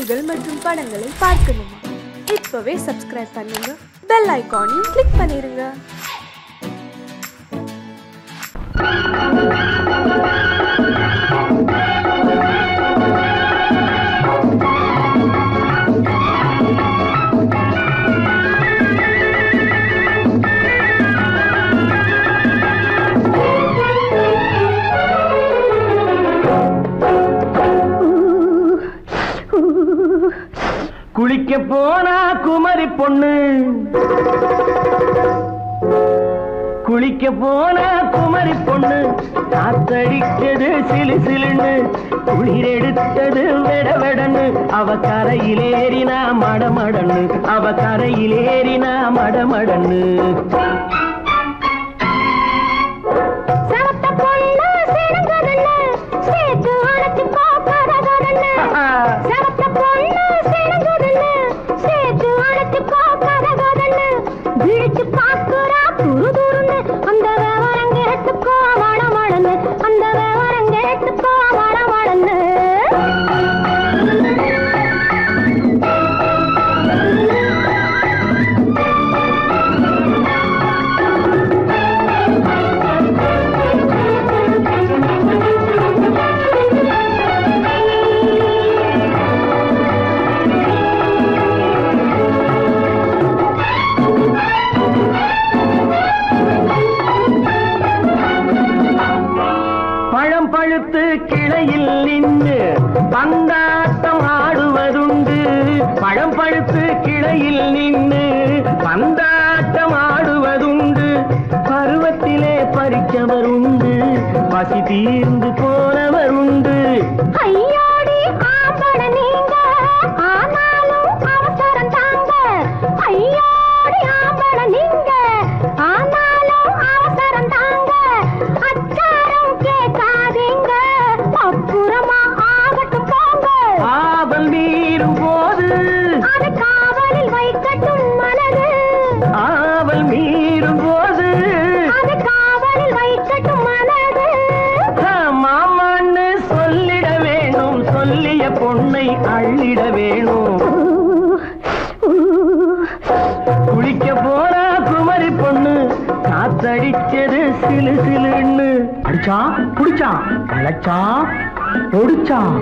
நிகழ்ச்சிகள் மற்றும் படங்களை பார்க்கணுமா? இப்பவே சப்ஸ்கிரைப் பண்ணுங்க, பெல் ஐகானையும் கிளிக் பண்ணிருங்க. குளிக்க போனா குமரி பொண்ணு, குளிக்க போனா குமரி பொண்ணு, காத்தடிச்சது சிலு சிலுன்னு, குளிர் எடுத்தது வெட வெடன்னு, அவ கரையிலேறினா மடமடன்னு, அவ கரையிலேறினா மடமடன்னு. கிளையில் நின்று பந்தாட்டம் ஆடுவதுண்டு, பழம் பழுத்து கிளையில் நின்று பந்தாட்டம் ஆடுவதுண்டு, பருவத்திலே பறிச்சவருண்டு, பசி தீர்ந்து போனவருண்டு. ஐயோடி ஆம்பட நீங்க ஆனாலும் அவசரம் தாங்க, ஐயோடி ஆம்பட நீங்க ஆனாலும் அவசரம் தாங்க, அச்சாரம் கேட்காதீங்க அப்புறமா ஆகட்டும் போங்க. ஆவல் மீறும் போது அது காவலில் வைக்கட்டும் மனது, ஆவல் மீறும் போது அது காவலில் வைக்கட்டும் மனது. மாமான்னு சொல்லிட வேணும், சொல்லிய பொண்ணை அள்ளிட வேணும். குளிக்க போனா குமரி பொண்ணு, காத்தடிச்சது சிலு சிலுன்னு. அடிச்சான் புடிச்சான் அழைச்சான் பொடிச்சான்,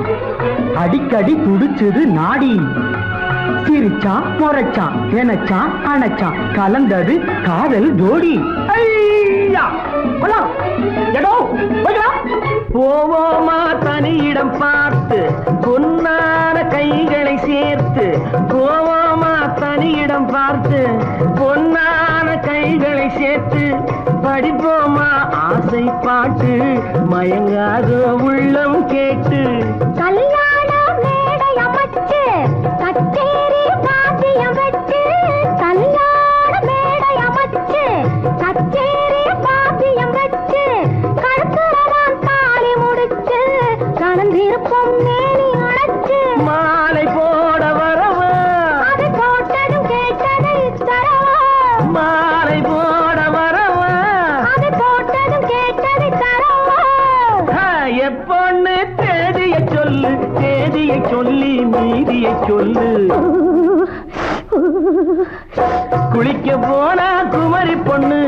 அடிக்கடி துடிச்சது நாடி, சிரிச்சான் முறைச்சான் நினைச்சான் அணைச்சான், கலந்தது காதல் ஜோடி. போவோமா தனியிடம் பார்த்து பொன்னான கைகளை சேர்த்து, போவோமா தனியிடம் பார்த்து பொன்னான கைகளை சேர்த்து, படிப்போமா ஆசை பாட்டு மயங்காத உள்ளம் கேட்டு. கல்யாண மேடை அமைச்சு கச்சேரி வாத்தியம் வச்சு, கல்யாண மேடை அமைச்சு கச்சேரி வாத்தியம் வச்சு, கழுத்துறதான் தாலி முடிச்சு கலந்திருப்போம் மேனி அழைச்சு, மாலை போட வரவா அது போட்டதும் கேட்டதை தரவா, மாலை போட வரவா அது போட்டதும் கேட்டதை தரவா. எப்பொண்ணு தேதிய சொல்லு, தேதிய சொல்லி மீதிய சொல்லு. குளிக்க போனா குமரி பொண்ணு,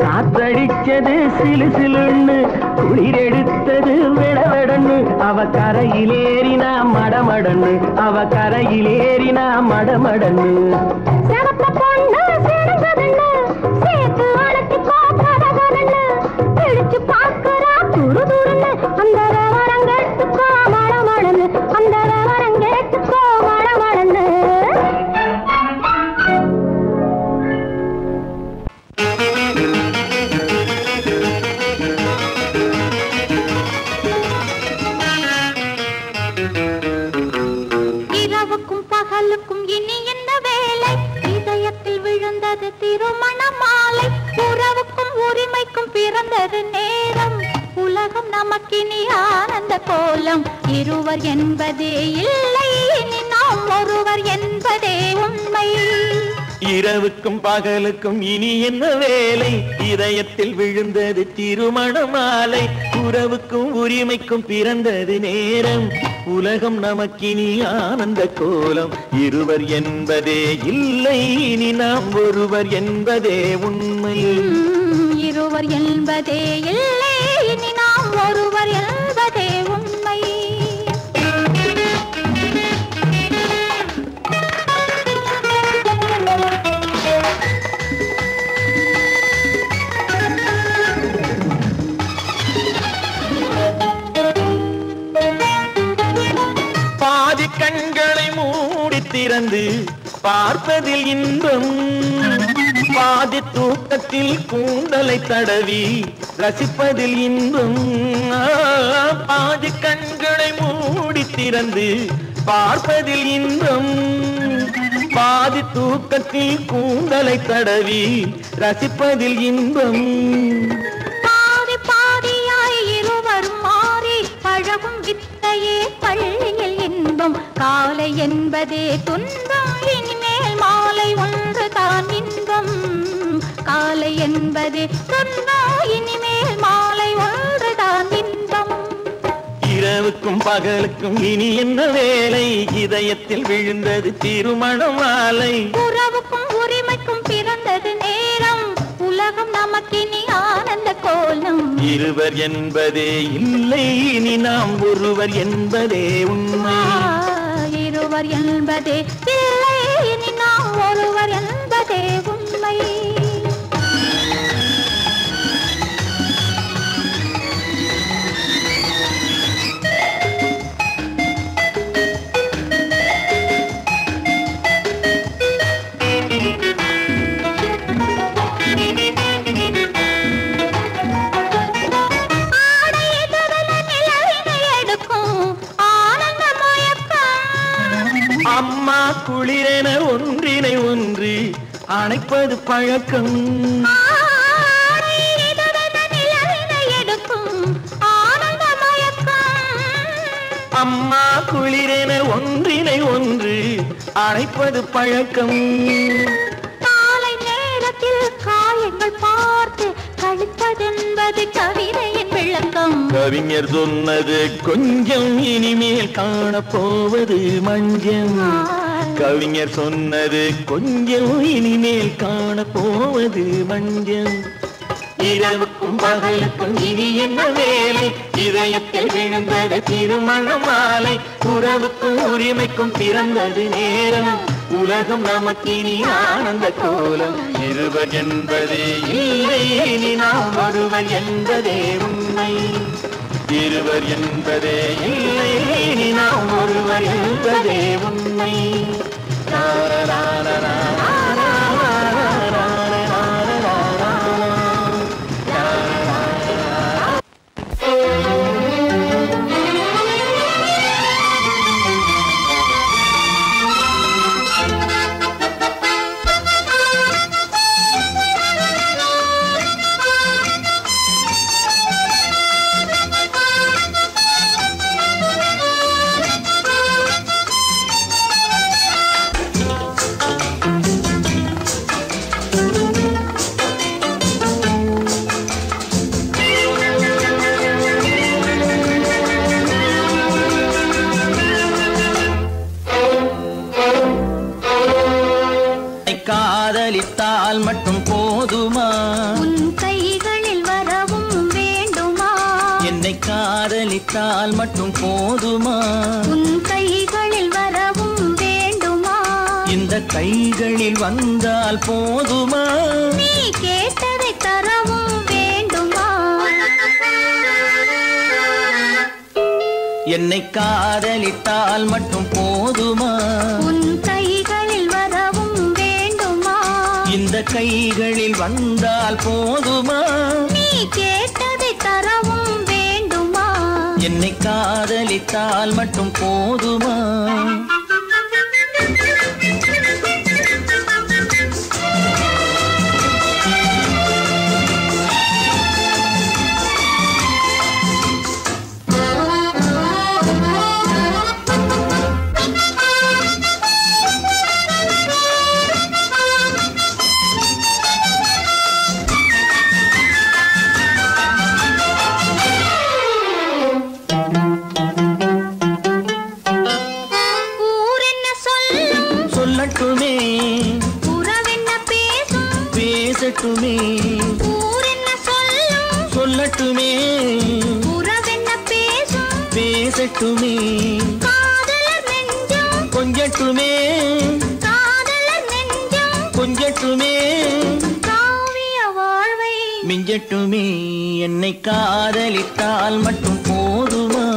காத்தடிச்சது சிலு சிலுன்னு, குளிர் எடுத்தது வெடவெடன்னு, அவ கரையிலேறினா மடமடன்னு, அவ கரையிலேறினா மடமடன்னு. சிவத்த பொண்ணு சிறந்ததுன்னு சேர்த்து அழைச்சி கோப்பதன்னு, பிடிச்சு பார்க்கறா துரு துருன்னு, அந்த விவரங்கெட்டுக்கோ மடமடன்னு, அந்த விவரங்கெட்டுக்கோ மடமடன்னு. இரவுக்கும் பகலுக்கும் இனி என்ன வேலை, இதயத்தில் விழுந்தது திருமண மாலை, உறவுக்கும் உரிமைக்கும் பிறந்தது நேரம், உலகம் நமக்கினி ஆனந்த கோலம், இருவர் என்பதே இல்லை இனி நாம் ஒருவர் என்பதே உண்மை. இரவுக்கும் பகலுக்கும் இனி என்ன வேலை இதயத்தில் விழுந்தது திருமண மாலை உறவுக்கும் உரிமைக்கும் பிறந்தது நேரம் உலகம் நமக்கினி ஆனந்த கோலம் இருவர் என்பதே இல்லை இனி நாம் ஒருவர் என்பதே உண்மை இருவர் என்பதே இல்லை இனி நாம் ஒருவர் என்பதே உண்மை பாதி கண்களை மூடி திறந்து பார்ப்பதில் இன்பம் பாதி தூக்கத்தில் கூந்தலை தடவி ரசிப்பதில் இன்பம் பாதி கண்களை மூடி திறந்து பார்ப்பதில் இன்பம் பாதி தூக்கத்தில் கூந்தலை தடவி ரசிப்பதில் இன்பம் பாதி பாதியாய் இருவர் மாறி பழகும் வித்தையே பள்ளியில் இன்பம் காலை என்பதே துன்பம் இனிமேல் மாலை ஒன்று தான் இன்பம் காலை என்பதே துன்பம் இனிமேல் மாலை ஒன்று தான் இன்பம் இரவுக்கும் பகலுக்கும் இனி என்ன வேலை இதயத்தில் விழுந்தது திருமண மாலை உறவுக்கும் உரிமைக்கும் பிறந்தது நேரம் உலகம் நமக்கினி ஆனந்த கோலம் இருவர் என்பதே இல்லை இனி நாம் ஒருவர் என்பதே உண்மை இருவர் என்பதே இல்லை இனி நாம் ஒருவர் என்பதே உண்மை அம்மா குளிரென ஒன்றினை ஒன்று அணைப்பது பழக்கம் அம்மா குளிரென ஒன்றினை ஒன்று அணைப்பது பழக்கம் காலை நேரத்தில் காயங்கள் பார்த்து கழிப்பதென்பது கவிதையின் விளக்கம் கவிஞர் சொன்னது கொஞ்சம் இனிமேல் காணப்போவது மஞ்சம் கவிஞர் சொன்னது கொஞ்சம் இனிமேல் காணப்போவது மஞ்சம் இரவுக்கும் பகலுக்கும் இனி என்ன வேலை இதயத்தில் விழுந்தது திருமண மாலை உறவுக்கும் உரிமைக்கும் பிறந்தது நேரம் உலகம் நமக்கினி ஆனந்த கோலம் இருவர் என்பதே இல்லை இனி நாம் ஒருவர் என்பதே உண்மை இருவர் என்பதே இல்லை இனி நாம் ஒருவர் என்பதே உண்மை காதலித்தால் மட்டும் போதுமா உன் கைகளில் வரவும் வேண்டுமா என்னை காதலித்தால் மட்டும் போதுமா உன் கைகளில் வரவும் வேண்டுமா இந்த கைகளில் வந்தால் போதுமா நீ கேட்டதை தரவும் வேண்டுமா என்னை காதலித்தால் மட்டும் போதுமா உன் கைகளில் வரவும் வேண்டுமா இந்த கைகளில் வந்தால் போதுமா நீ கேட்டதை தரவும் வேண்டுமா என்னை காதலித்தால் மட்டும் போதுமா சொல்லட்டுமே ஊர் என்ன சொல்லும் சொல்லட்டுமே உறவென்ன பேசும் பேசட்டுமே காதலர் நெஞ்சம் கொஞ்சட்டுமே காதலர் நெஞ்சம் கொஞ்சட்டுமே காவிய வாழ்வை மிஞ்சட்டுமே என்னை காதலித்தால் மட்டும் போதுமா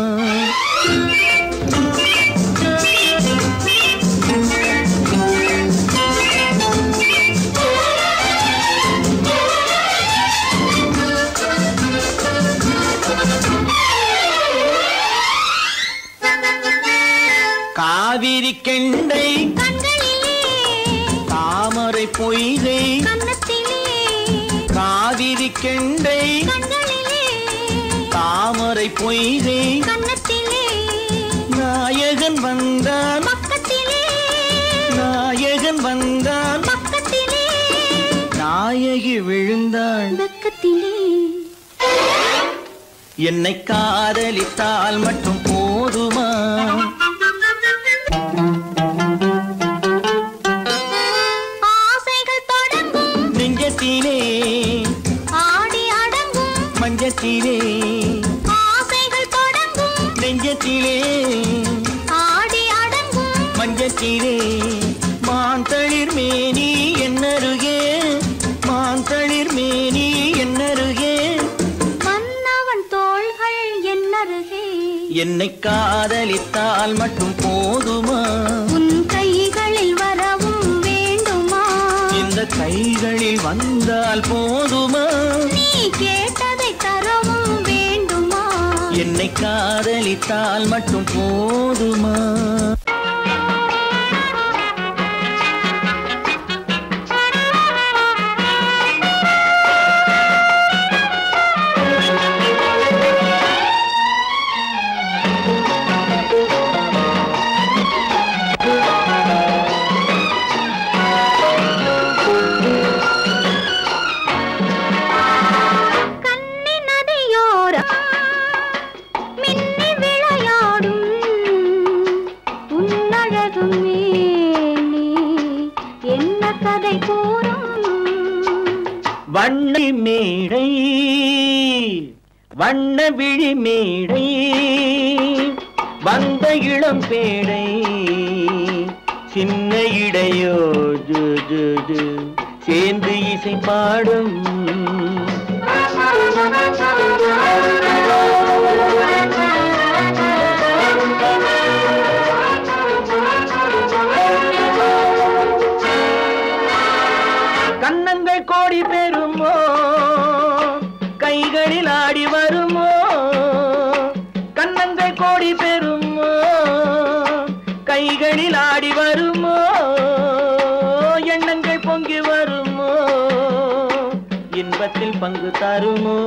காவிரி கெண்டை கண்களிலே தாமரை பொய்கை கன்னத்திலே காவிரி கெண்டை கண்களிலே தாமரை பொய்கை கன்னத்திலே நாயகன் வந்தான் பக்கத்திலே நாயகன் வந்தான் பக்கத்திலே நாயகி விழுந்தாள் பக்கத்திலே என்னை காதலித்தால் மட்டும் போதுமா ஆசைகள் தொடங்கும் நெஞ்சத்திலே ஆடி அடங்கும் மஞ்சத்திலே ஆசைகள் தொடங்கும் நெஞ்சத்திலே ஆடி அடங்கும் மஞ்சத்திலே மாந்தளிர் மேனி என்னருகே மாந்தளிர் மேனி என்னருகே மன்னவன் தோள்கள் என்னருகே என்னை காதலித்தால் மட்டும் போதுமா உன் கைகளில் வரவும் வேண்டுமா இந்த கைகளில் வந்தால் போதுமா நீ கேட்டதை தரவும் வேண்டுமா என்னை காதலித்தால் மட்டும் போதுமா கன்னி நதியோரம் மின்னி விளையாடும் உன்னழகும் மேனி என்ன கதை கூறும் வண்ண மேடை வண்ண விழி மேடை வந்த இளம் பேடை சின்ன இடையோ ஜு ஜு ஜு சேர்ந்து இசை பாடும் கன்னங்கள் கோடி பெறுமோ கைகளில் ஆடி வருமோ கன்னங்கள் கோடி பெறுமோ கைகளில் ஆடி வருமோ எண்ணங்கள் பொங்கி வருமோ இன்பத்தில் பங்கு தருமோ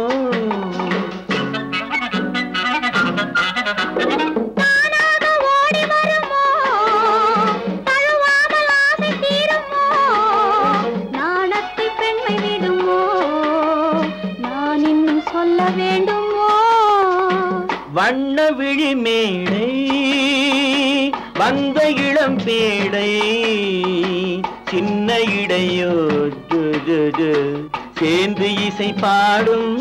தானாக ஓடி வருமோ தழுவாமல் ஆசை தீருமோ நாணத்தை பெண்மை விடுமோ நான் இன்னும் சொல்ல வேண்டுமோ வண்ண விழி மேடை வந்த இளம் பேடை சின்ன இடையோ ஜு ஜு ஜு சேர்ந்து இசை பாடும்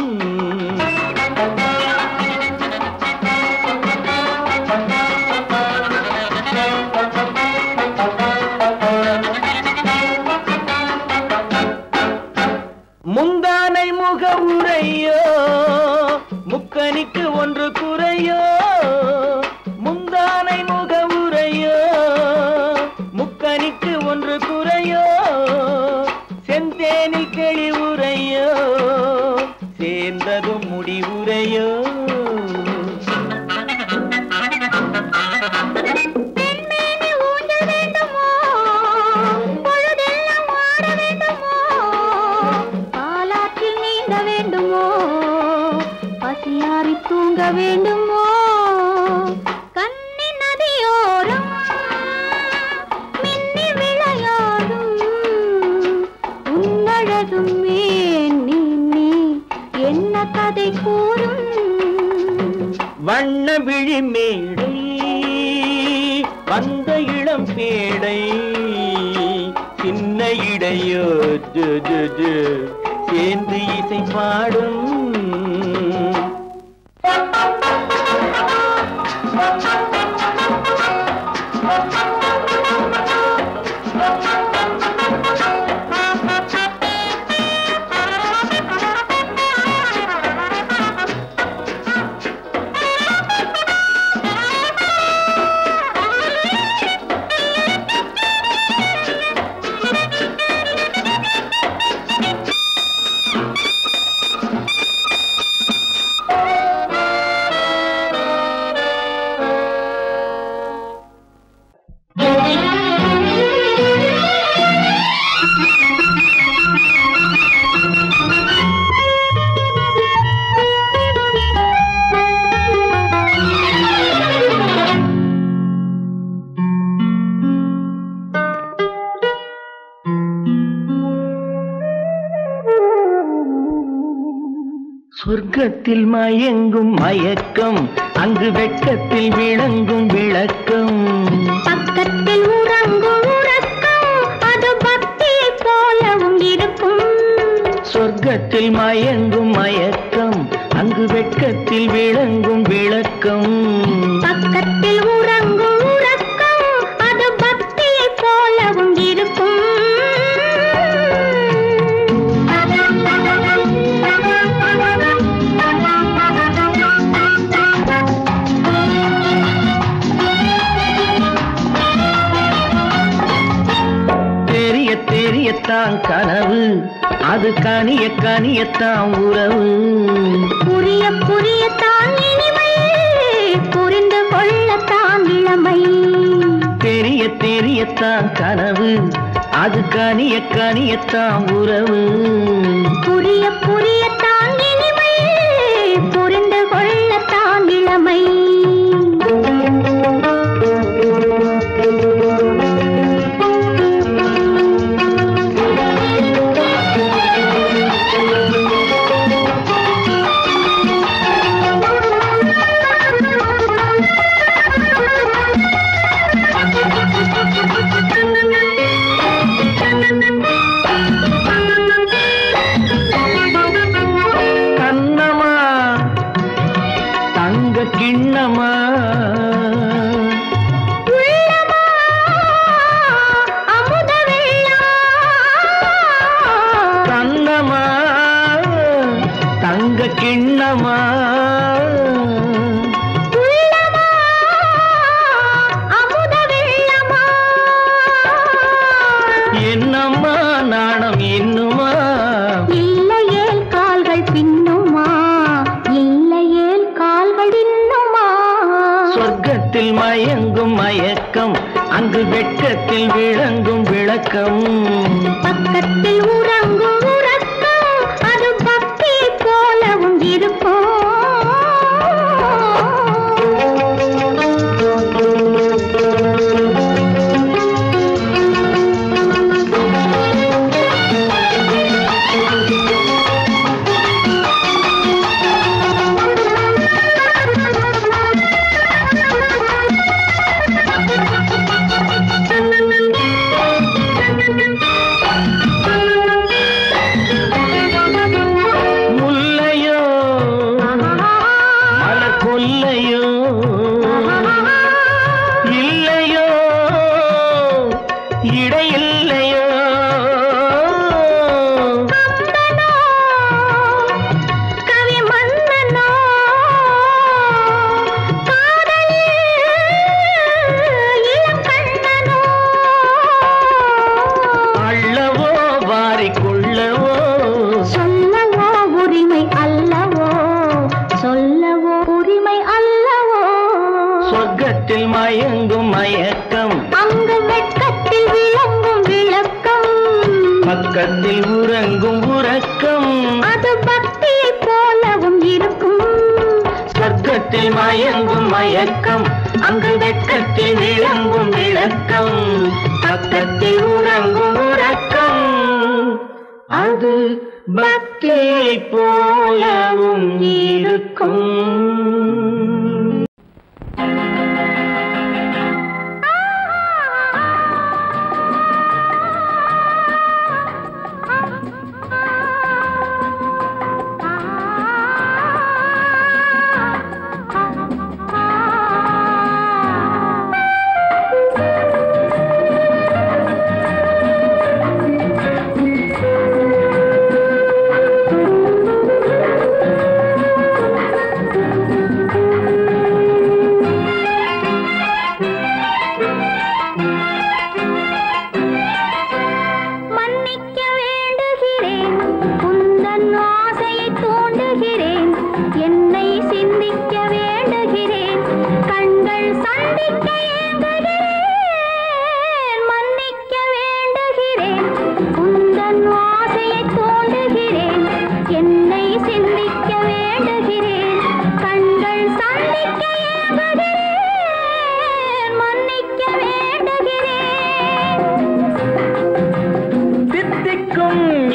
முந்தானை முக உரையோ முக்கனிக்கு ஒன்று குறையோ முந்தானை முக உரையோ முக்கனிக்கு ஒன்று குறையோ செந்தேனில் கிளி உரையோ சேர்ந்ததும் முடிவுரையோ பெண்மேனி ஊஞ்சல் வேண்டுமோ பொழுதெல்லாம் ஆட வேண்டுமோ பாலாற்றில் நீந்த வேண்டுமோ பசியாறி தூங்க வேண்டுமோ கன்னி நதியோரம் மின்னி விளையாடும் உன்னழகும் மேனி நீ என்ன கதை கூறும் வண்ண விழி மேடை வந்த இளம் பேடை சின்ன இடையோ ஜு ஜு ஜு ஏந்தி இசை பாடும் சொர்க்கத்தில் மயங்கும் மயக்கம் அங்கு வெட்கத்தில் விளங்கும் விளக்கம் பக்கத்தில் உறங்கும் உறக்கம் அது பக்தியை போலவும் இருக்கும் சொர்க்கத்தில் மயங்கும் மயக்கம் அங்கு வெட்கத்தில் விளங்கும் விளக்கம் பக்கத்தில் உறங்கும் உறக்கம் அது பக்தியை போலவும் இருக்கும் தெரியத்தான் கனவு அது கனிய கனியத்தான் உறவு புரிய புரியத்தான் இனிமை புரிந்து கொள்ளத்தான் இளமை தெரியத்தான் கனவு அது கனிய கனியத்தான் உறவு புரிய புரியத்தான் இனிமை புரிந்து கொள்ளத்தான் இளமை கிண்ணமா அமுத கண்ணமா தங்க கிண்ணமா அமுத வெள்ளமா என்னம்மா நாணம் இன்னுமா இல்லையே கால்கள் பின்னுமா இல்லையே கால்கள் இன்னுமா சொர்க்கத்தில் மயங்கும் மயக்கம் அங்கு வெட்கத்தில் விளங்கும் விளக்கம் பக்கத்தில் உறங்கும் உறக்கம் அது பக்தி போலவும் இருக்கும் சொர்க்கத்தில் மயங்கும் மயக்கம் அங்கு வெட்கத்தில் விளங்கும் விளக்கம் பக்கத்தில் உறங்கும் உறக்கம் அது பக்தியை போலவும் இருக்கும் சொர்க்கத்தில் மயங்கும் மயக்கம் அங்கு வெட்கத்தில் விளங்கும் விளக்கம் பக்கத்தில் உறங்கும் உறக்கம் அது பக்தியை போலவும் இருக்கும்.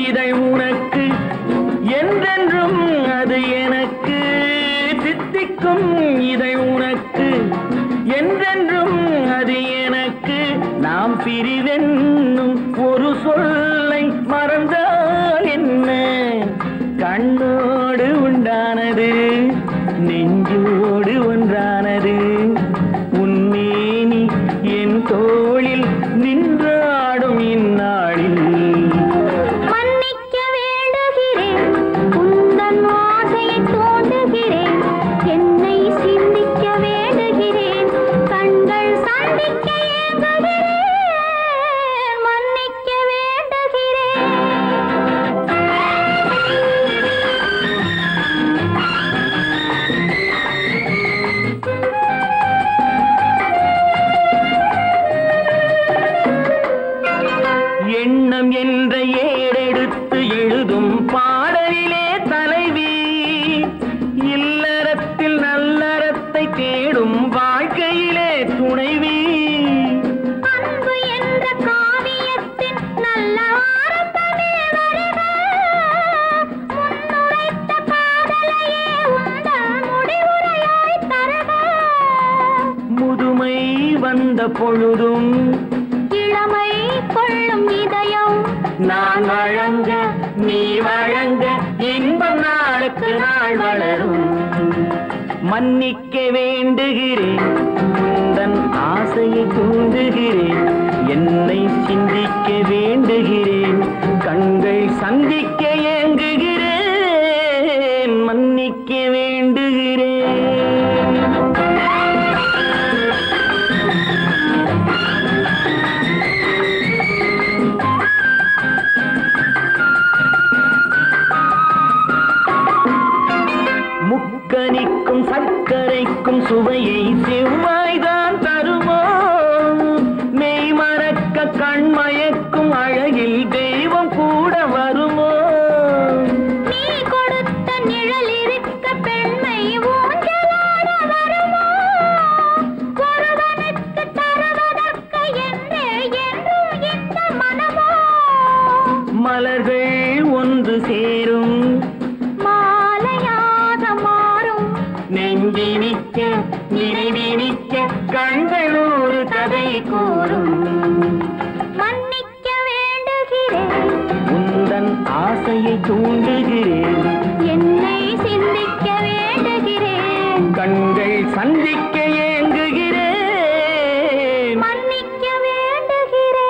இதை உனக்கு என்றென்றும் அது எனக்கு தித்திக்கும் இதை உனக்கு என்றென்றும் அது எனக்கு நாம் பிரிவென்னும் ஒரு சொல்லை மறந்தால் என்ன கண்ணோடு உண்டானது நெஞ்சோடு ஒன்றானது உன்னேனி என் தோளில் நின்றாடும் இந்நாளில் மன்னிக்க வேண்டுகிறேன் உந்தன் ஆசையை தோண்டுகிறேன் என்னை சிந்திக்க வேண்டுகிறேன் கண்கள் சந்திக்க ஏங்குகிறேன் மன்னிக்க வேண்டுகிறேன் எண்ணம் என்ற ஏடெடுத்து எழுதும் பாடலிலே தலைவி இல்லறத்தில் நல்லறத்தை தேடும் வாழ்க்கையிலே துணைவி அன்பு என்ற காவியத்தின் நல்ல ஆரம்பமே வருக முன்னுரைத்த காதலையே உந்தன் முடிவுரையாய் தருக முதுமை வந்த பொழுதும் இளமை கொள்ளும் இதயம் நான் வழங்க நீ வழங்க இன்பம் நாளுக்கு நாள் வளரும் மன்னிக்க வேண்டுகிறேன் உந்தன் ஆசையை தூண்டுகிறேன் என்னை சிந்திக்க வேண்டுகிறேன் கண்கள் சந்திக்க ஏங்குகிறேன் மன்னிக்க வேண்டுகிறேன் முக்கனிக்கும் சர்க்கரைக்கும் சுவையை செவ்வாய்தான் தருமோ மெய் மறக்க கண்மயக்கும் அழகில் தெய்வம் கூட வருமோ நீ கொடுத்த நிழல் இருக்க பெண்மை ஊஞ்சலாட வருமோ ஒருவனுக்கு தருவதற்கு என்றே என்றும் இந்த மனமோ மலர்கள் ஒன்று சேரும் மாலையாக மாறும் நெஞ்சினிக்க நினைவினிக்க கண்கள் ஒரு கதை கூறும் மன்னிக்க வேண்டுகிறேன் உந்தன் ஆசையை தூண்டுகிறேன் என்னை சிந்திக்க வேண்டுகிறேன் கண்கள் சந்திக்க ஏங்குகிறேன் மன்னிக்க வேண்டுகிறேன்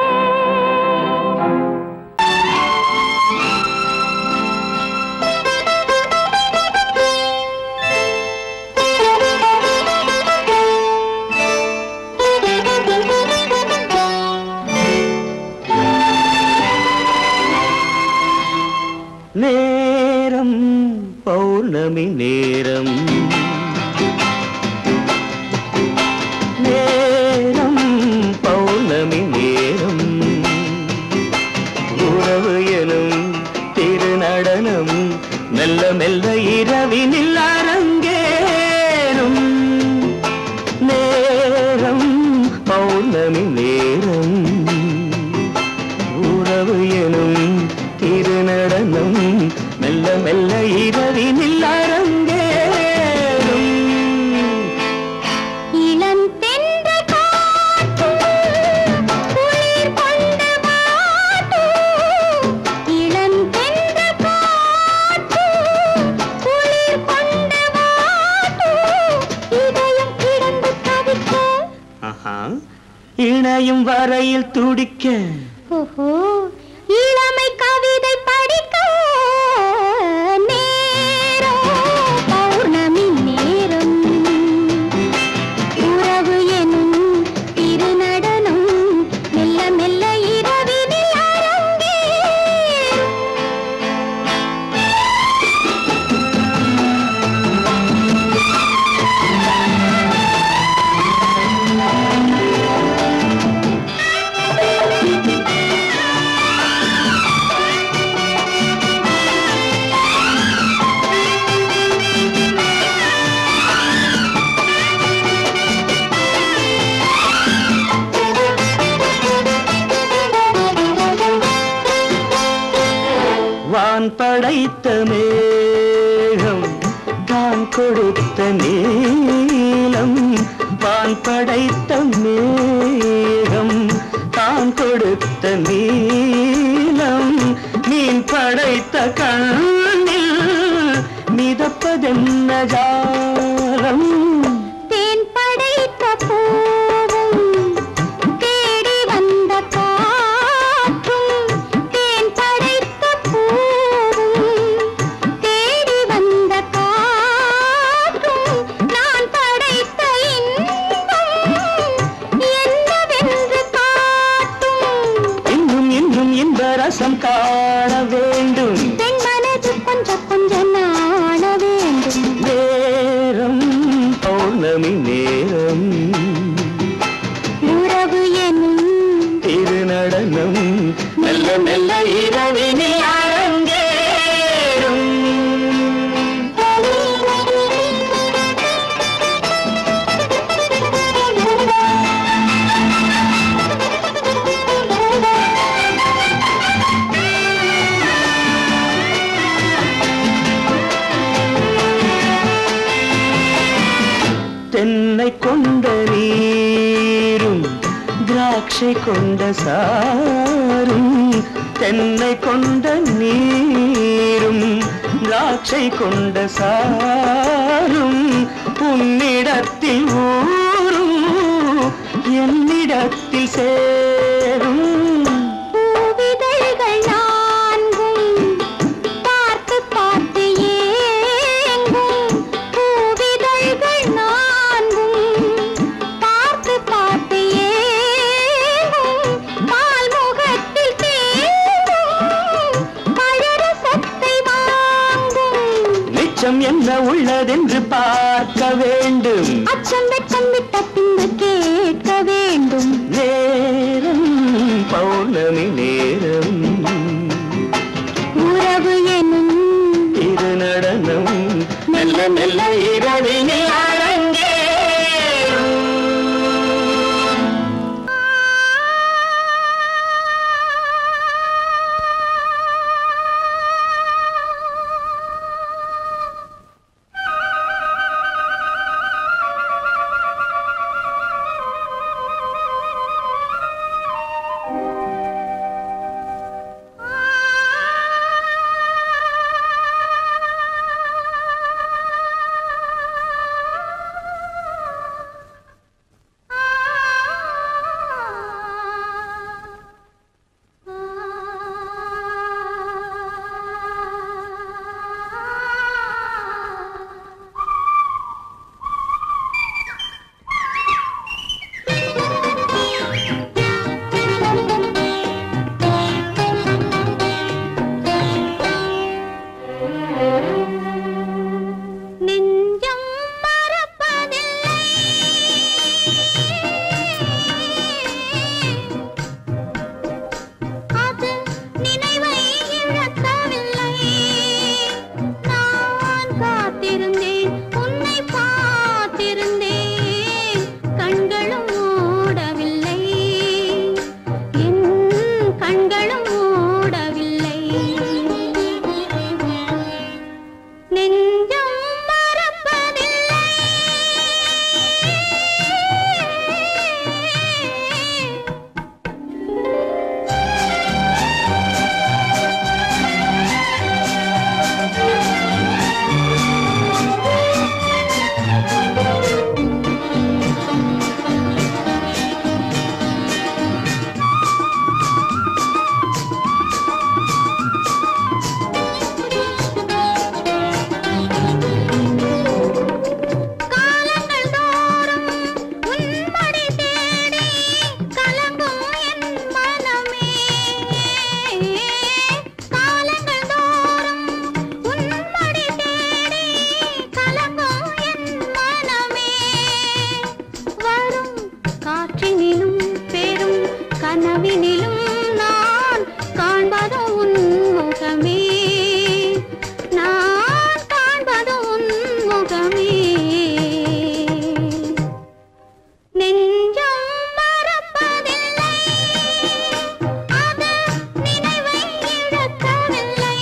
நேரம் பௌர்ணமி நேரம் நேரம் பௌர்ணமி நேரம் உறவு எனும் திருநடனம் மெல்ல மெல்ல இரவினில் அரங்கேறும் நேரம் பௌர்ணமி நேரம் உறவு எனும் திருநடனம் மெல்ல மெல்ல இரவினில் அரங்கேறும் இளம் தென்றல் காற்று குளிர் கொண்டு வாட்டும் இளம் தென்றல் காற்று குளிர் கொண்டு வாட்டும் இதயம் கிடந்து தவிக்க இணையும் வரையில் துடிக்க ஓஹோ இளமை கவிதை படிக்க நேரம் பௌர்ணமி நேரம் உறவு எனும் திருநடனம் மெல்ல மெல்ல இரவினில் அரங்கேறும் வான் படைத்த மேகம் தான் கொடுத்த நீலம் வான் படைத்த மேகம் தான் கொடுத்த நீலம் மீன் படைத்த கண்ணில் மிதப்பதென்ன ஜாலம் தேன் படைத்த பூவும் தேடி வந்த காற்றும் தேன் படைத்த பூவும் தேடி வந்த காற்றும் நான் படைத்த இன்பம் என்னவென்று காட்டும் இன்னும் இன்னும் இந்த ரசம் காண வேண்டும் பெண் மனது கொஞ்சம் கொஞ்சம் நாண வேண்டும் நேரம் பௌர்ணமி நேரம் உறவு எனும் திருநடனம் மெல்ல மெல்ல இரவினில் அரங்கேறும் தென்னை கொண்ட நீரும் திராட்சை கொண்ட சாரும் தென்னை கொண்ட நீரும் திராட்சை கொண்ட சாரும் உன்னிடத்தில் ஊரும் என்னிடத்தில் சேரும் பூவிதழ்கள் நான்கும் பார்த்து பார்த்து ஏங்கும் பூவிதழ்கள் நான்கும் பார்த்து பார்த்து ஏங்கும் பால்முகத்தில் தேங்கும் பழரசத்தை வாங்கும் நிச்சம் என்ன உள்ளதென்று பார்க்க வேண்டும் அச்சம் வெட்கம் விட்ட பின்பு கேட்க வேண்டும் நேரம் பௌர்ணமி நேரம் உறவு எனும் இது நடனம் மெல்ல மெல்ல இரவினில் அரங்கேறும் நெஞ்சம் மறப்பதில்லை அது நினைவை இழக்கவில்லை நான் காத்திருந்தேன் உன்னை பார்த்திருந்தேன் கண்களும் மூடவில்லை என் கண்களும் மூடவில்லை நெஞ்சம் மறப்பதில்லை காலங்கள் தோறும் உன்மடி தேடி கலங்கும் என் மனமே காலங்கள் தோறும் உன்மடி தேடி கலங்கும் என் மனமே வரும் காற்றினிலும் பெரும் கனவினிலும் நான் காண்பது உன் முகமே நான் காண்பது உன் முகமே நெஞ்சம் மறப்பதில்லை அது நினைவை இழக்கவில்லை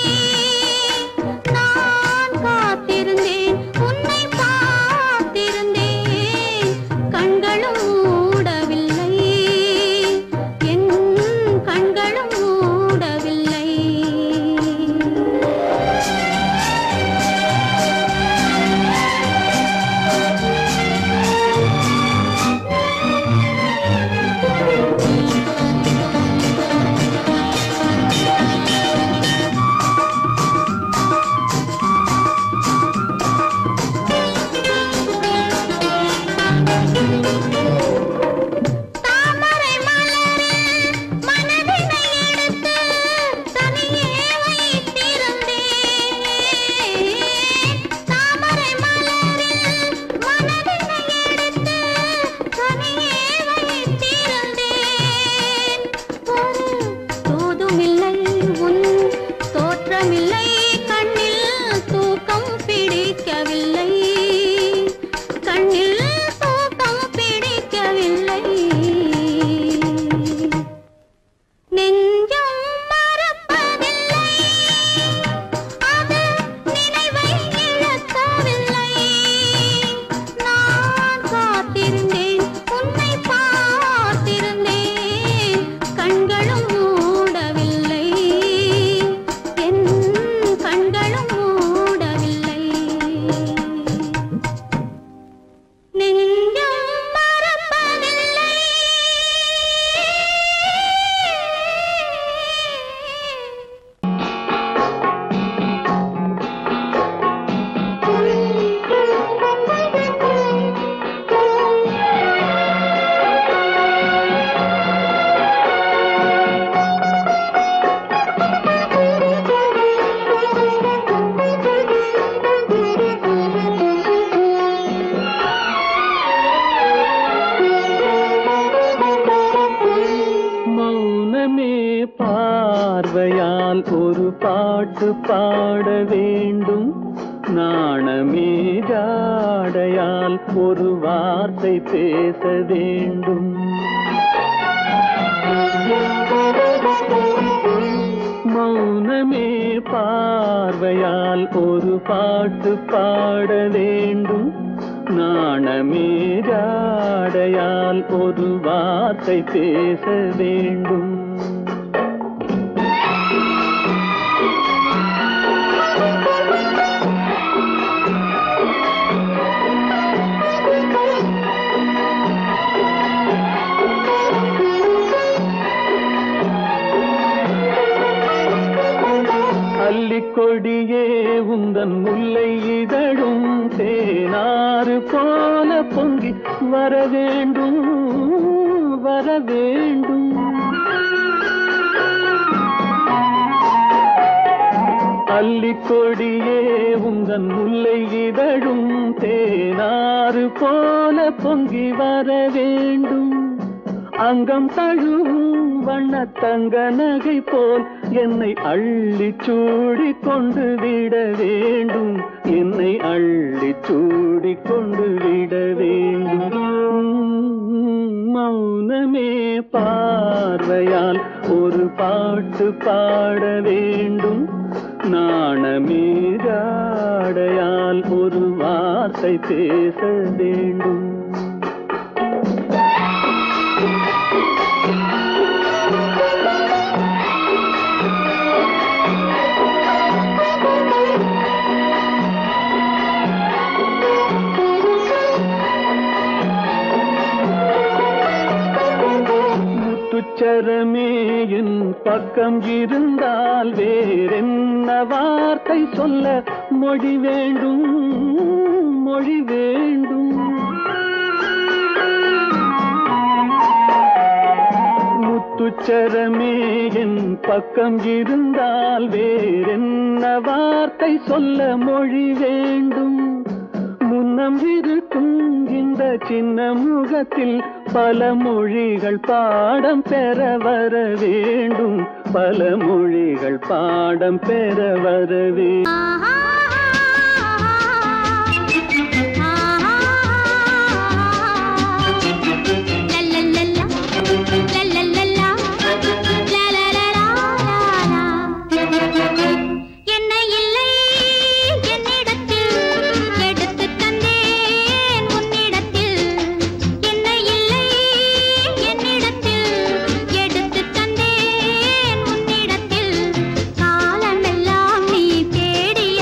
மௌனமே பார்வையால் ஒரு பாட்டு பாட வேண்டும், நாணமே ஜாடையால் ஒரு வார்த்தை பேச வேண்டும். மௌனமே பார்வையால் ஒரு பாட்டு பாட வேண்டும், நாணமே ஜாடையால் ஒரு வார்த்தை பேச வேண்டும். கொடியே உந்தன் முல்லை இதழும் தேனாறு போல பொங்கி வர வேண்டும், வர வேண்டும். அல்லிக்கொடியே உந்தன் முல்லை இதழும் தேனாறு போல பொங்கி வர வேண்டும். அங்கம் தழுவும் வண்ணத்தங்க நகை போல் என்னை அள்ளி சூடி கொண்டு விட வேண்டும், என்னை அள்ளி சூடி கொண்டு விட வேண்டும். மௌனமே பார்வையால் ஒரு பாட்டு பாட வேண்டும், நாணமே ஜாடையால் ஒரு வார்த்தை பேச வேண்டும். முத்துச்சரமே என் பக்கம் இருந்தால் வேறென்ன வார்த்தை சொல்ல மொழி வேண்டும், மொழி வேண்டும். முத்துச்சரமே என் பக்கம் இருந்தால் வேறென்ன வார்த்தை சொல்ல மொழி வேண்டும். முன்னம் இருக்கும் இந்த சின்ன முகத்தில் பல மொழிகள் பாடம் பெற வர வேண்டும், பல மொழிகள் பாடம் பெற வர வேண்டும். காலமெல்லாம் நீ தேடிய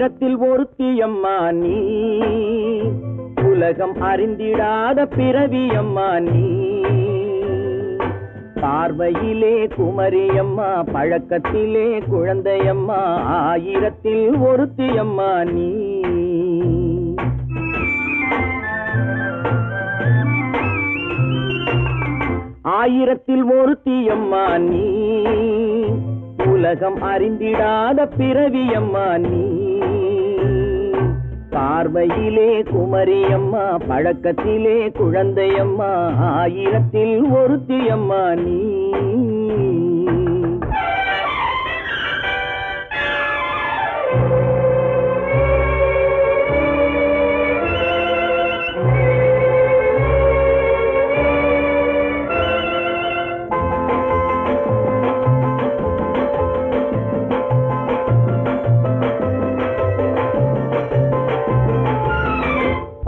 ஆயிரத்தில் ஒருத்தியம்மா நீ, உலகம் அறிந்திடாத பிறவியம்மா நீ. பார்வையிலே குமரியம்மா, பழக்கத்திலே குழந்தையம்மா, ஆயிரத்தில் ஒருத்தியம்மா நீ. ஆயிரத்தில் ஒருத்தியம்மா நீ, உலகம் அறிந்திடாத பிறவியம்மா நீ. பார்வையிலே குமரியம்மா, பழக்கத்திலே குழந்தையம்மா, ஆயிரத்தில் ஒருத்தியம்மா நீ.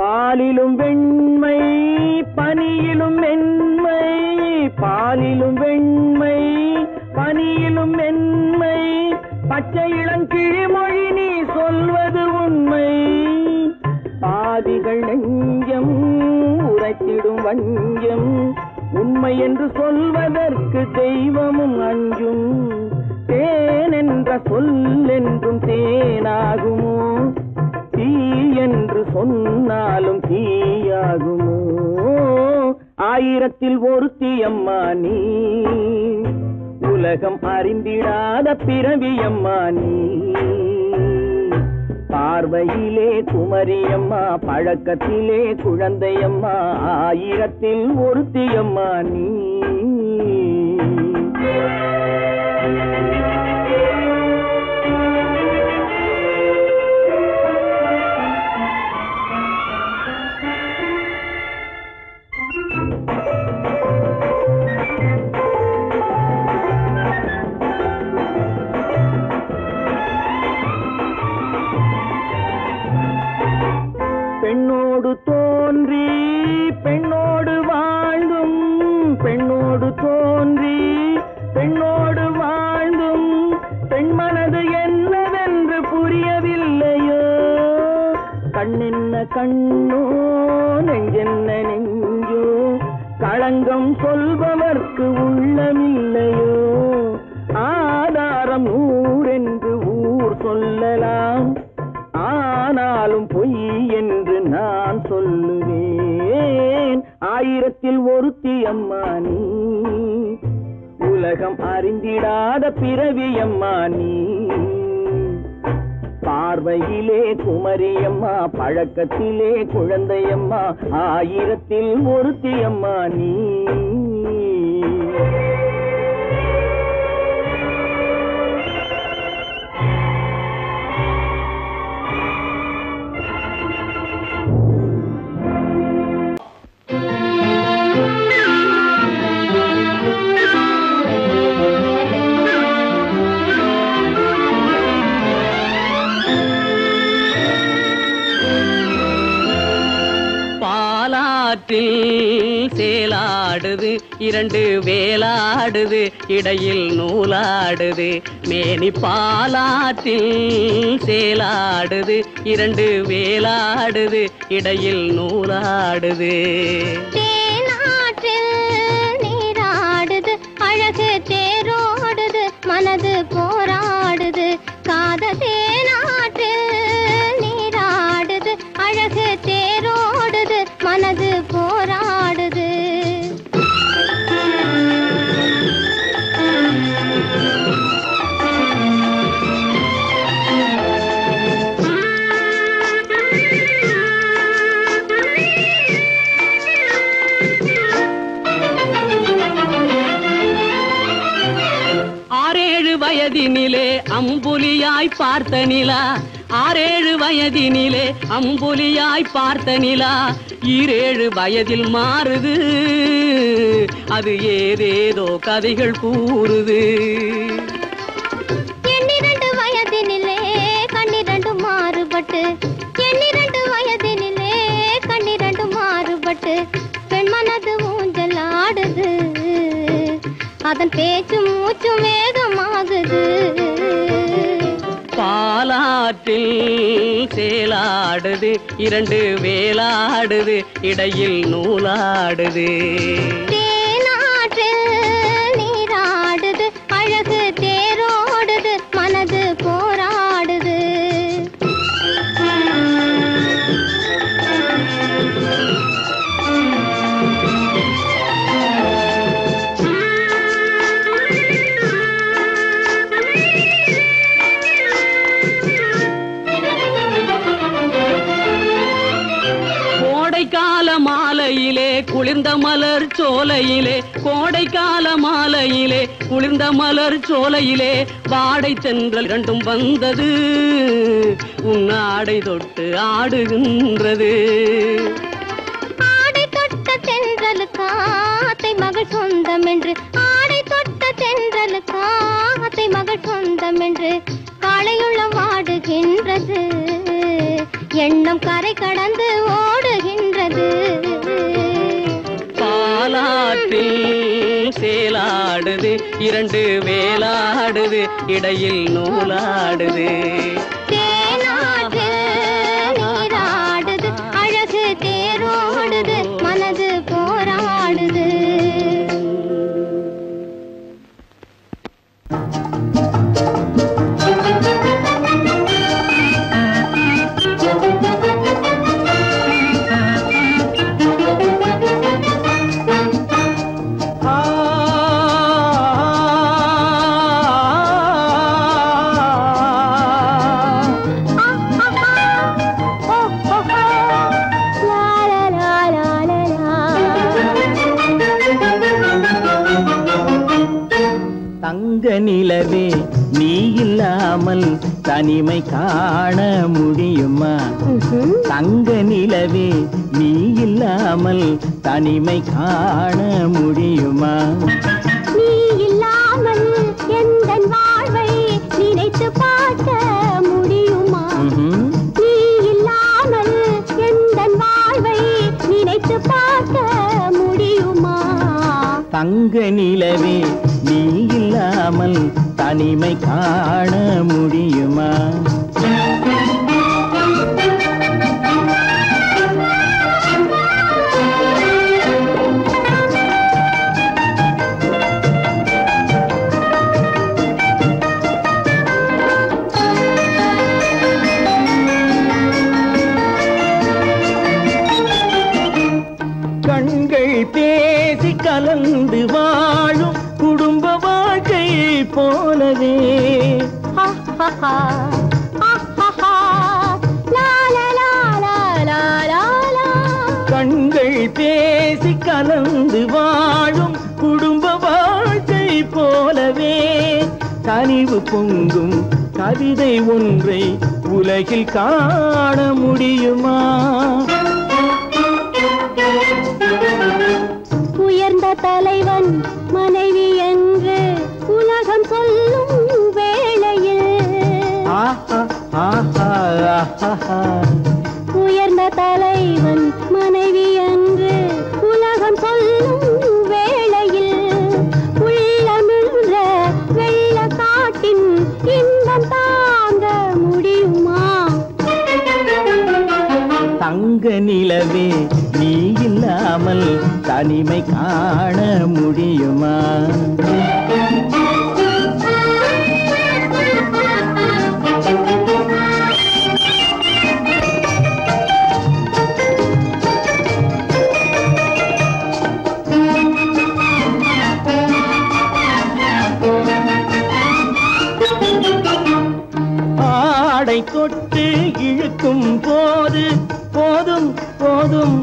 பாலிலும் வெண்மை பனியிலும் மென்மை, பாலிலும் வெண்மை பனியிலும் மென்மை, பச்சை இளங்கிழிமொழி நீ சொல்வது உண்மை. பாதிகள் நெஞ்சம் உரைத்திடும் வஞ்சம், உண்மை என்று சொல்வதற்கு தெய்வமும் அஞ்சும். தேன் என்ற சொல் என்றும் தேனாகுமோ, தீ என்று சொன்னாலும் தீயாகுமோ. ஆயிரத்தில் ஒருத்தியம்மா நீ, உலகம் அறிந்திடாத பிறவியம்மா நீ. பார்வையிலே குமரியம்மா, பழக்கத்திலே குழந்தையம்மா, ஆயிரத்தில் ஒருத்தியம்மா நீ. பெண்ணோடு தோன்றி பெண்ணோடு வாழ்ந்தும், பெண்ணோடு தோன்றி பெண்ணோடு வாழ்ந்தும், பெண் மனது என்னவென்று புரியவில்லையோ. கண்ணென்ன கண்ணோ, நெஞ்சென்ன நெஞ்சோ, களங்கம் சொல்பவர்க்கு உள்ளமில்லையோ. ஆதாரம் ஊரென்று ஊர் சொல்லலாம், ஆனாலும் பொய் என்று நான் சொல்லுவேன். ஆயிரத்தில் ஒருத்தியம்மா நீ, உலகம் அறிந்திடாத பிறவியம்மா நீ. பார்வையிலே குமரியம்மா, பழக்கத்திலே குழந்தையம்மா, ஆயிரத்தில் ஒருத்தியம்மா நீ. சேலாடுது இரண்டு வேலாடுது, இடையில் நூலாடுது. மேனி பாலாற்றில் சேலாடுது இரண்டு வேலாடுது, இடையில் நூலாடுது. தேனாற்றில் நீராடுது, அழகு தேரோடுது, மனது போராடுது. காதல் தேனாற்றில் நீராடுது, அழகு தேரோடுது, மனது போராடுது. வயதினிலே அம்புலியாய் பார்த்த நிலா, 6-7 வயதினிலே அம்புலியாய் பார்த்த நிலா, 7 வயதில் மாறுது, அது ஏதேதோ கதைகள் கூறுது. 12 வயதினிலே கண்ணிரண்டு மாறுபட்டு, 12 வயதினிலே கண்ணிரண்டு மாறுபட்டு, பெண் மனது ஊஞ்சல் ஆடுது, அதன் பேச்சு மூச்சு வேகமாகுது. பாலா பாலாற்றில் சேலாடுது இரண்டு வேலாடுது இடையில் நூலாடுது தேனாற்றில் நீராடுது அழகு தேரோடுது மனது போராடுது கோடைக்கால மாலையிலே குளிர்ந்த மலர் சோலையிலே கோடைக்கால மாலையிலே குளிர்ந்த மலர் சோலையிலே வாடை தென்றல் இரண்டும் வந்தது உன்னாடை தொட்டு ஆடுகின்றது ஆடை தொட்ட தென்றலுக்கு ஆத்தை மகள் சொந்தம் என்று ஆடை தொட்ட தென்றலுக்கு ஆத்தை மகள் சொந்தம் என்று காளையுள்ளம் வாடுகின்றது எண்ணம் கரை கடந்து ஓடுகின்றது பாலாற்றில் சேலாடுது இரண்டு வேலாடுது இடையில் நூலாடுது தேனாற்றில் நீராடுது அழகு தேரோடுது மனது போராடுது தங்க நிலவே நீ இல்லாமல் தனிமை காண முடியுமா தங்க நிலவே நீ இல்லாமல் தனிமை காண முடியுமா நீ இல்லாமல் எந்தன் வாழ்வை நினைத்து பார்க்க முடியுமா நீ இல்லாமல் எந்தன் வாழ்வை நினைத்து பார்க்க முடியுமா தங்க நிலவே நீ இல்லாமல் தனிமை காண முடியுமா கண்கள் பேசி கலந்து வாழும் குடும்ப வாழ்க்கை போலவே கண்கள் பேசி கலந்து வாழும் குடும்ப வாழ்க்கை போலவே கனிவு பொங்கும் கவிதை ஒன்றை உலகில் காண முடியுமா உயர்ந்த தலைவன் மனைவி என்று உலகம் சொல்லும் வேளையில் உயர்ந்த தலைவன் மனைவி என்று உலகம் சொல்லும் வேளையில் உள்ளமிழ்ற வெள்ள காட்டின் இன்பம் தாங்க முடியுமா தங்க நிலவே நீ இல்லாமல் தனிமை காண முடியுமா ஆடை தொட்டு இழுக்கும் போது போதும் போதும்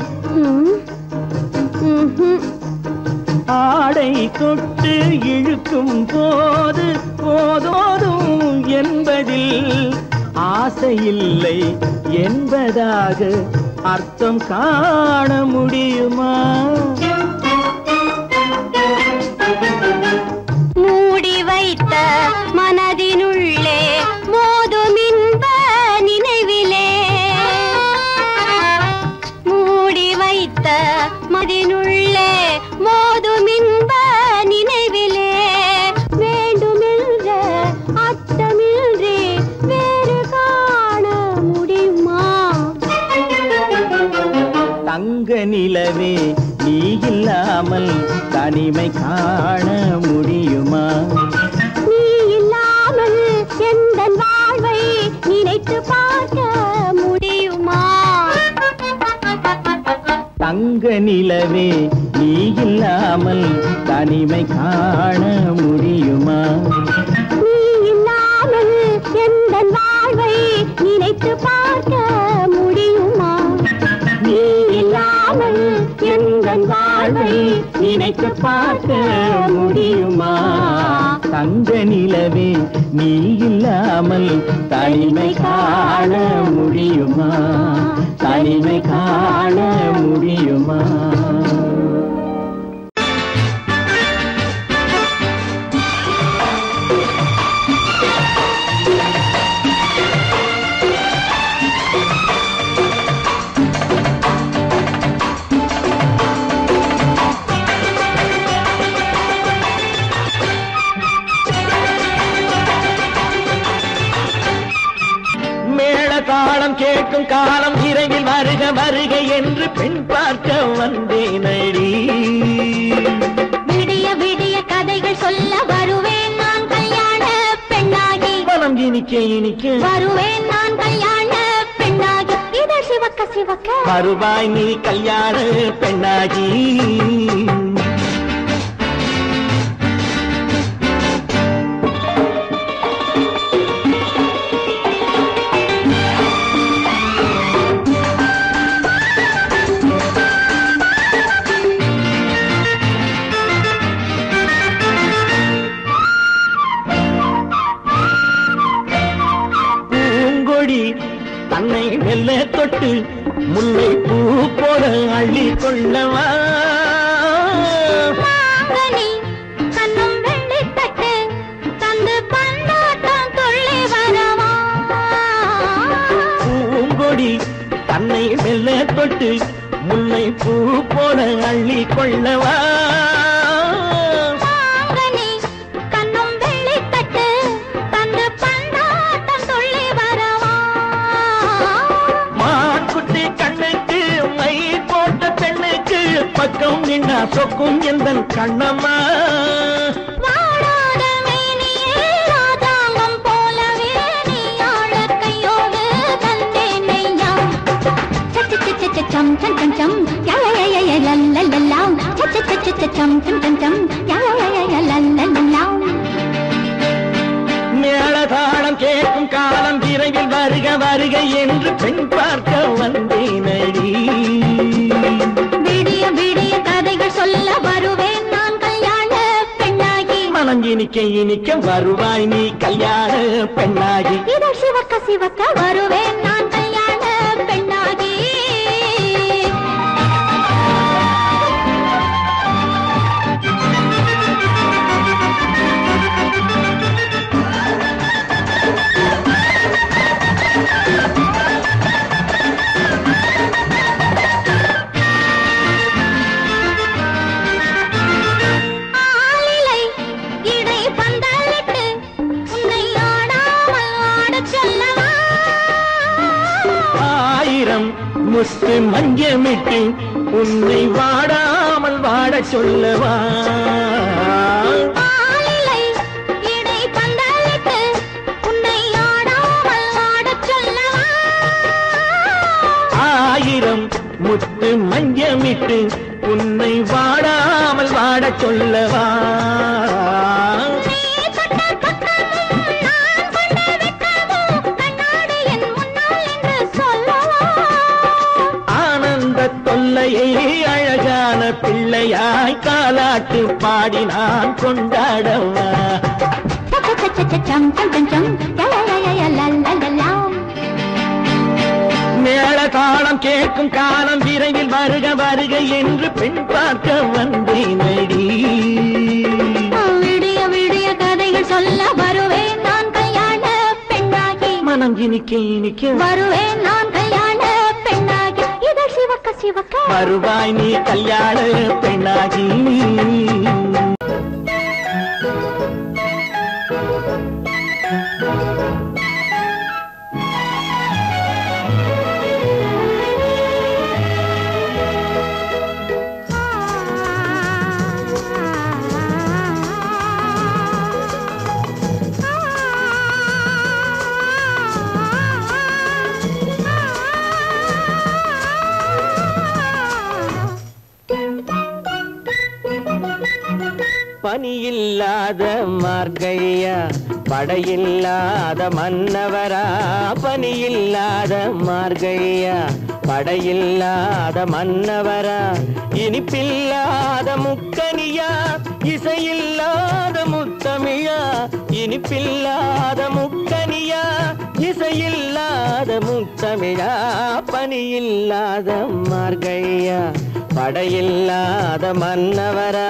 ஆடை தொட்டு இழுக்கும் போது போதோதும் என்பதில் ஆசையில்லை என்பதாக அர்த்தம் காண முடியுமா மூடி வைத்த மனதினுள்ளே மோதும் இன்ப நினைவிலே மூடி வைத்த மதினுள்ளே மோதும் இன்ப நினைவிலே வேண்டுமென்ற அர்த்தமின்றி வேறு காண தங்க நிலவே நீ இல்லாமல் தனிமை காண முடியுமா? நீ இல்லாமல் எந்தன் வாழ்வை நினைத்து பார்க்க முடியுமா? தங்க நிலவே நீ இல்லாமல் தனிமை காண முடியுமா? நீ இல்லாமல் எந்தன் வாழ்வை நினைத்து பார்க்க முடியுமா? நீ இல்லாமல் எந்தன் வாழ்வை நினைத்து பார்க்க முடியுமா? தங்க நிலவே நீ இல்லாமல் தனிமை காண முடியுமா? தனிமை காண முடியுமா? தாளம் கேட்கும் காலம் விரைவில் வருக வருக என்று பெண் பார்க்க வந்தேனடி. விடிய விடிய கதைகள் சொல்ல வருவேன் நான் கல்யாண பெண்ணாகி. மனம் இனிக்க இனிக்க வருவேன் நான் கல்யாண பெண்ணாகி. இதழ் சிவக்க சிவக்க வருவாய் நீ கல்யாண பெண்ணாகி. தன்னை மெல்ல தொட்டு முல்லை பூ போல அள்ளி கொள்ளவா? கண்ணும் வெள்ளி தட்டு தந்து பந்தாட்டம் தொள்ளி வரவா? பூங்கொடி தன்னை மெல்ல தொட்டு முல்லை பூ போல அள்ளி கொள்ளவா? பக்கம் நின்னா சொக்கும் எந்தன் கண்ணம்மா. வாடாத மேனியே ராதாங்கம் போலவே நீ ஆழ கையோடு தந்தேன் நெய்யா. சம் சம் சம் சம் யய லல்லல்லாம். சம் சம் சம் சம் யய லல்லல்லாம். மேளதாளம் கேட்கும் காலம் விரைவில் வருக வருக என்று பெண் பார்க்க வந்தேனடி. விடிய விடிய கதைகள் சொல்ல வருவேன் நான் கல்யாண பெண்ணாகி. மனம் இனிக்க இனிக்க வருவாய் நீ கல்யாண பெண்ணாகி. இதழ் சிவக்க சிவக்க வருவேன் நான் கல்யாண பெண்ணாகி. முத்து மஞ்சமிட்டு உன்னை வாடாமல் வாட சொல்லவா? ஆயிரம் முத்து மஞ்சமிட்டு உன்னை வாடாமல் வாட சொல்லவா? அழகான பிள்ளையாய் காலாட்டு பாடி நான் கொண்டாடவா? மேளதாளம் கேட்கும் காலம் விரைவில் வருக வருக என்று பெண் பார்க்க வந்தேனடி. விடிய விடிய கதைகள் சொல்ல வருவேன் நான் கல்யாண பெண்ணாகி. மனம் இனிக்க இனிக்க வருவேன் நான் கல்யாண பெண்ணாகி. இதழ் சிவக்க சிவக்க வருவாய் நீ கல்யாண பெண்ணாகி. பனியில்லாத மார்கழியா படையில்லாத மன்னவரா பனியில்லாத மார்கழியா படையில்லாத மன்னவரா இனிப்பில்லாத முக்கனியா இசையில்லாத முத்தமிழா இனிப்பில்லாத முக்கனியா இசையில்லாத முத்தமிழா பனியில்லாத மார்கழியா படையில்லாத மன்னவரா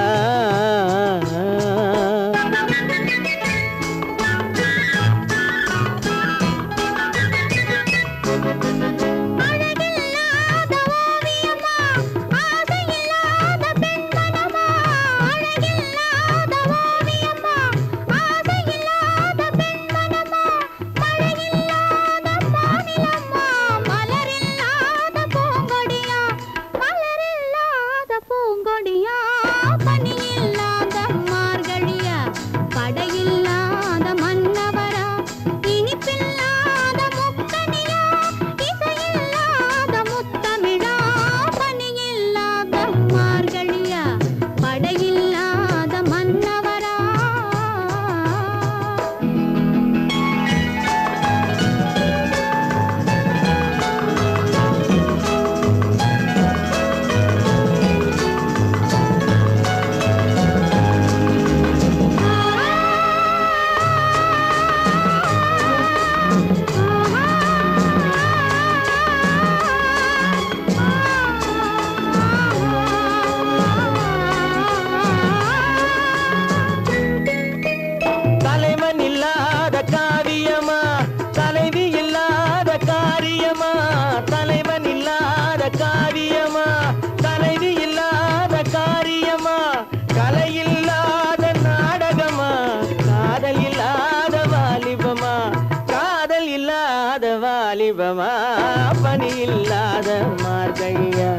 பனியில்லாத மார்கழியா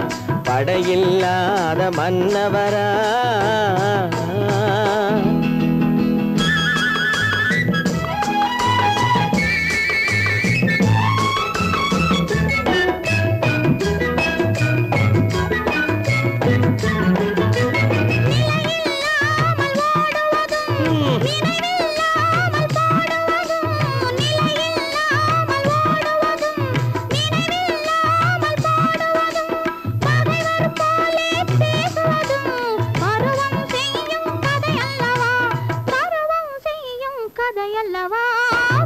படையில்லாத மன்னவரா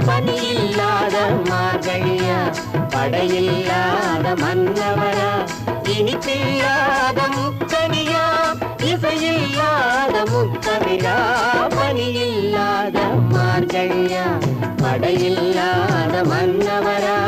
பனியில்லாத மார்கழியா படையில்லாத மன்னவரா இனிப்பில்லாத முக்கனியா இசையில்லாத முத்தமிழா பனியில்லாத மார்கழியா படையில்லாத மன்னவரா